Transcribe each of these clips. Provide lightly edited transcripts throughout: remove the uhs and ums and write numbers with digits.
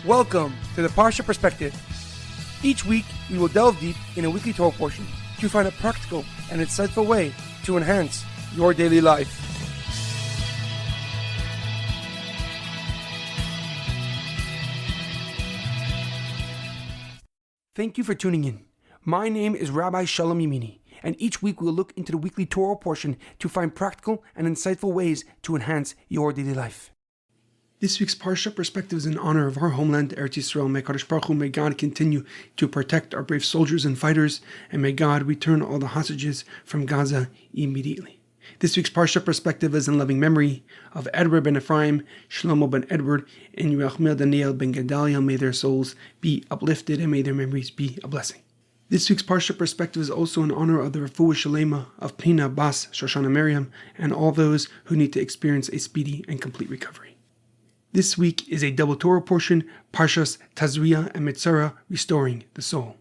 Welcome to the Parsha Perspective. Each week, we will delve deep in a weekly Torah portion to find a practical and insightful way to enhance your daily life. Thank you for tuning in. My name is Rabbi Shalom Yamini, and each week we will look into the weekly Torah portion to find practical and insightful ways to enhance your daily life. This week's Parsha Perspective is in honor of our homeland, Eretz Yisroel. May Kadosh Baruch Hu, may God continue to protect our brave soldiers and fighters, and may God return all the hostages from Gaza immediately. This week's Parsha Perspective is in loving memory of Edward ben Efraim, Shlomo ben Edward, and Yirachmiel Daniel ben Gedalia. May their souls be uplifted and may their memories be a blessing. This week's Parsha Perspective is also in honor of the Refuah Shlema of Pennina, Bas, Shoshanna, Miriam, and all those who need to experience a speedy and complete recovery. This week is a double Torah portion, Parshas Tazria Metzora, restoring the soul.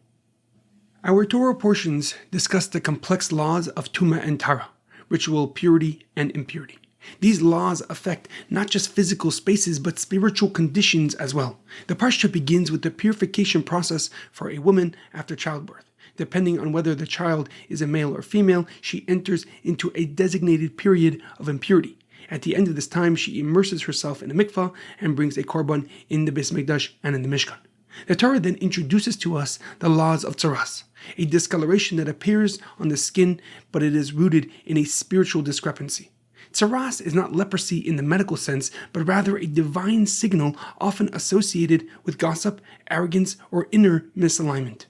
Our Torah portions discuss the complex laws of Tumah and Tara, ritual purity and impurity. These laws affect not just physical spaces, but spiritual conditions as well. The Parsha begins with the purification process for a woman after childbirth. Depending on whether the child is a male or female, she enters into a designated period of impurity. At the end of this time, she immerses herself in a mikvah and brings a korban in the Beis Mikdash and in the Mishkan. The Torah then introduces to us the laws of tzaras, a discoloration that appears on the skin, but it is rooted in a spiritual discrepancy. Tzaras is not leprosy in the medical sense, but rather a divine signal often associated with gossip, arrogance, or inner misalignment.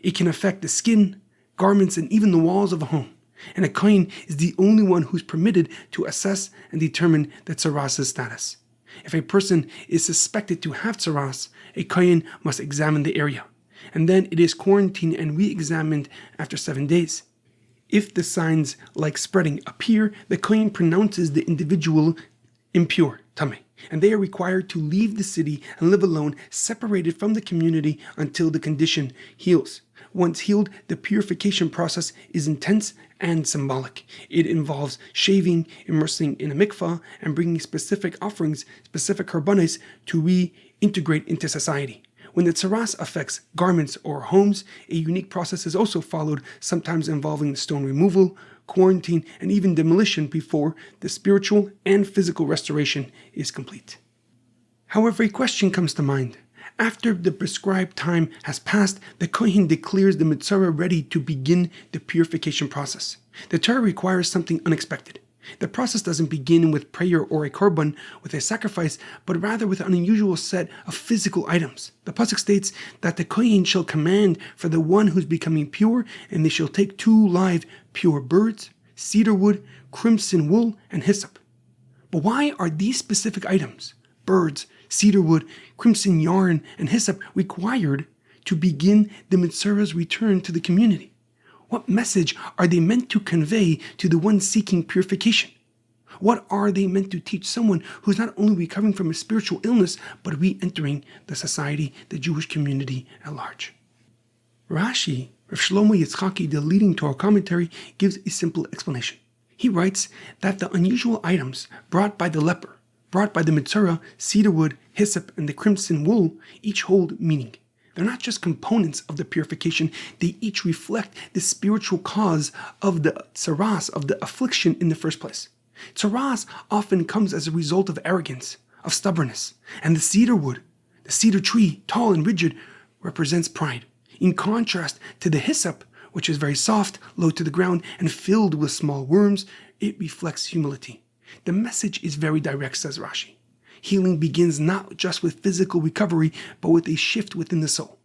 It can affect the skin, garments, and even the walls of a home. And a kohen is the only one who's permitted to assess and determine the tzaras' status. If a person is suspected to have tzaras, a kohen must examine the area, and then it is quarantined and re-examined after 7 days. If the signs like spreading appear, the kohen pronounces the individual impure, tameh, and they are required to leave the city and live alone, separated from the community until the condition heals. Once healed, the purification process is intense and symbolic. It involves shaving, immersing in a mikvah, and bringing specific offerings, specific korbanos, to reintegrate into society. When the tzaras affects garments or homes, a unique process is also followed, sometimes involving stone removal, quarantine, and even demolition before the spiritual and physical restoration is complete. However, a question comes to mind. After the prescribed time has passed, the kohen declares the Metzora ready to begin the purification process. The Torah requires something unexpected. The process doesn't begin with prayer or a korban, with a sacrifice, but rather with an unusual set of physical items. The pasuk states that the kohen shall command for the one who's becoming pure, and they shall take 2 live pure birds, cedar wood, crimson wool, and hyssop. But why are these specific items, birds, cedar wood, crimson yarn, and hyssop, required to begin the Metzora's return to the community? What message are they meant to convey to the one seeking purification? What are they meant to teach someone who's not only recovering from a spiritual illness, but re-entering the society, the Jewish community at large? Rashi, Rav Shlomo Yitzchaki, the leading Torah commentary, gives a simple explanation. He writes that the unusual items brought by the leper, brought by the Metzora, cedar wood, hyssop, and the crimson wool, each hold meaning. They're not just components of the purification, they each reflect the spiritual cause of the tzaras, of the affliction in the first place. Tzaras often comes as a result of arrogance, of stubbornness, and the cedar wood, the cedar tree, tall and rigid, represents pride. In contrast to the hyssop, which is very soft, low to the ground, and filled with small worms, it reflects humility. The message is very direct, says Rashi. Healing begins not just with physical recovery, but with a shift within the soul.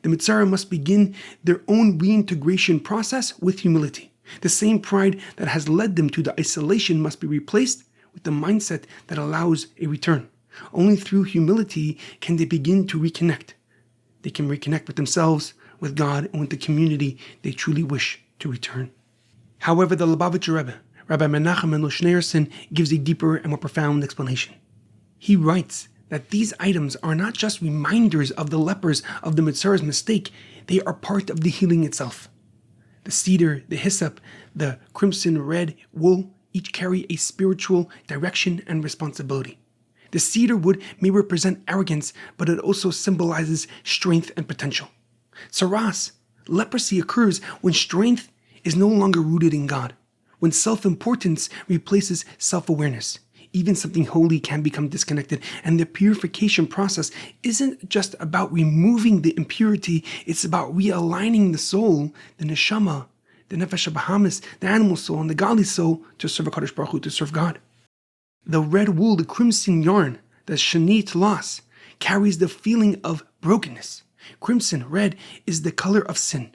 The Metzora must begin their own reintegration process with humility. The same pride that has led them to the isolation must be replaced with the mindset that allows a return. Only through humility can they begin to reconnect. They can reconnect with themselves, with God, and with the community they truly wish to return. However, the Lubavitcher Rebbe, Rabbi Menachem Mendel Schneerson, gives a deeper and more profound explanation. He writes that these items are not just reminders of the lepers of the Metzora's mistake, they are part of the healing itself. The cedar, the hyssop, the crimson red wool each carry a spiritual direction and responsibility. The cedar wood may represent arrogance, but it also symbolizes strength and potential. Tsaras, leprosy, occurs when strength is no longer rooted in God, when self-importance replaces self-awareness. Even something holy can become disconnected, and the purification process isn't just about removing the impurity, it's about realigning the soul, the neshama, the nefesh habahamis, the animal soul, and the godly soul to serve HaKadosh Baruch Hu, to serve God. The red wool, the crimson yarn, the shani tlas, carries the feeling of brokenness. Crimson, red, is the color of sin.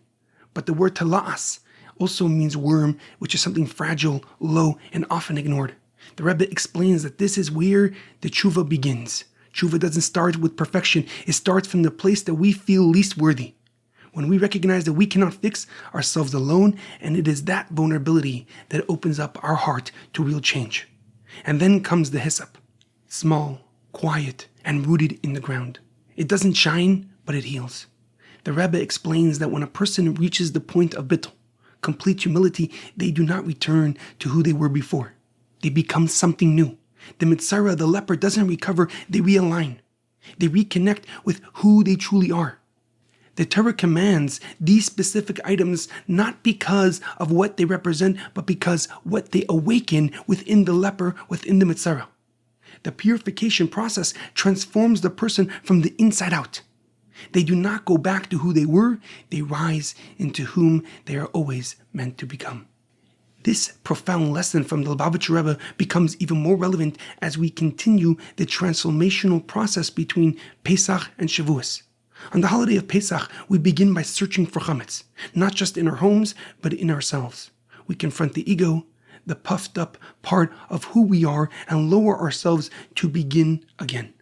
But the word talas also means worm, which is something fragile, low, and often ignored. The Rebbe explains that this is where the tshuva begins. Tshuva doesn't start with perfection. It starts from the place that we feel least worthy. When we recognize that we cannot fix ourselves alone, and it is that vulnerability that opens up our heart to real change. And then comes the hyssop. Small, quiet, and rooted in the ground. It doesn't shine, but it heals. The Rebbe explains that when a person reaches the point of bittul, complete humility, they do not return to who they were before. They become something new. The Metzora, the leper, doesn't recover, they realign. They reconnect with who they truly are. The Torah commands these specific items not because of what they represent, but because what they awaken within the leper, within the Metzora. The purification process transforms the person from the inside out. They do not go back to who they were, they rise into whom they are always meant to become. This profound lesson from the Lubavitcher Rebbe becomes even more relevant as we continue the transformational process between Pesach and Shavuos. On the holiday of Pesach, we begin by searching for chametz, not just in our homes, but in ourselves. We confront the ego, the puffed up part of who we are, and lower ourselves to begin again.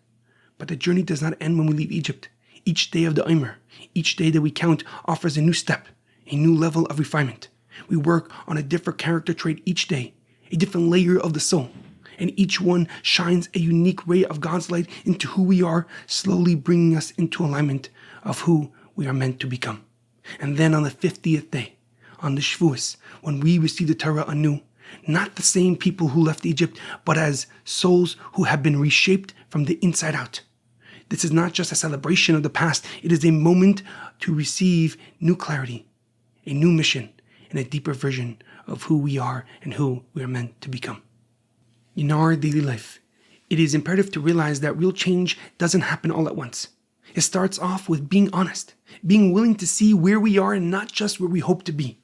But the journey does not end when we leave Egypt. Each day of the Omer, each day that we count offers a new step, a new level of refinement. We work on a different character trait each day, a different layer of the soul, and each one shines a unique ray of God's light into who we are, slowly bringing us into alignment of who we are meant to become. And then on the 50th day, on the Shavuos, when we receive the Torah anew, not the same people who left Egypt, but as souls who have been reshaped from the inside out. This is not just a celebration of the past, it is a moment to receive new clarity, a new mission, and a deeper version of who we are and who we are meant to become. In our daily life, it is imperative to realize that real change doesn't happen all at once. It starts off with being honest, being willing to see where we are and not just where we hope to be.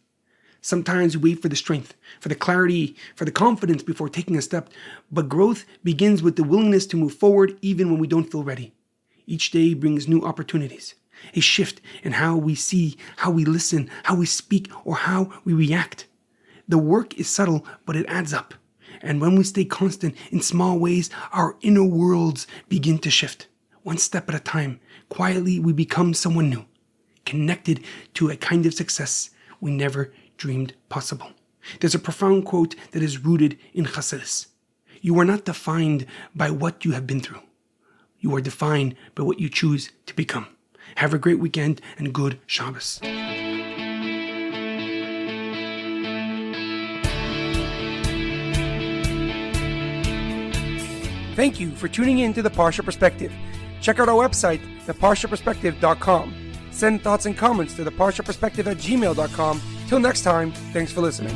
Sometimes we wait for the strength, for the clarity, for the confidence before taking a step, but growth begins with the willingness to move forward even when we don't feel ready. Each day brings new opportunities, a shift in how we see, how we listen, how we speak, or how we react. The work is subtle, but it adds up. And when we stay constant in small ways, our inner worlds begin to shift. One step at a time, quietly we become someone new, connected to a kind of success we never dreamed possible. There's a profound quote that is rooted in Chassidus. You are not defined by what you have been through. You are defined by what you choose to become. Have a great weekend and good Shabbos. Thank you for tuning in to the Parsha Perspective. Check out our website, theparshaperspective.com. Send thoughts and comments to theparshaperspective@gmail.com. Till next time, thanks for listening.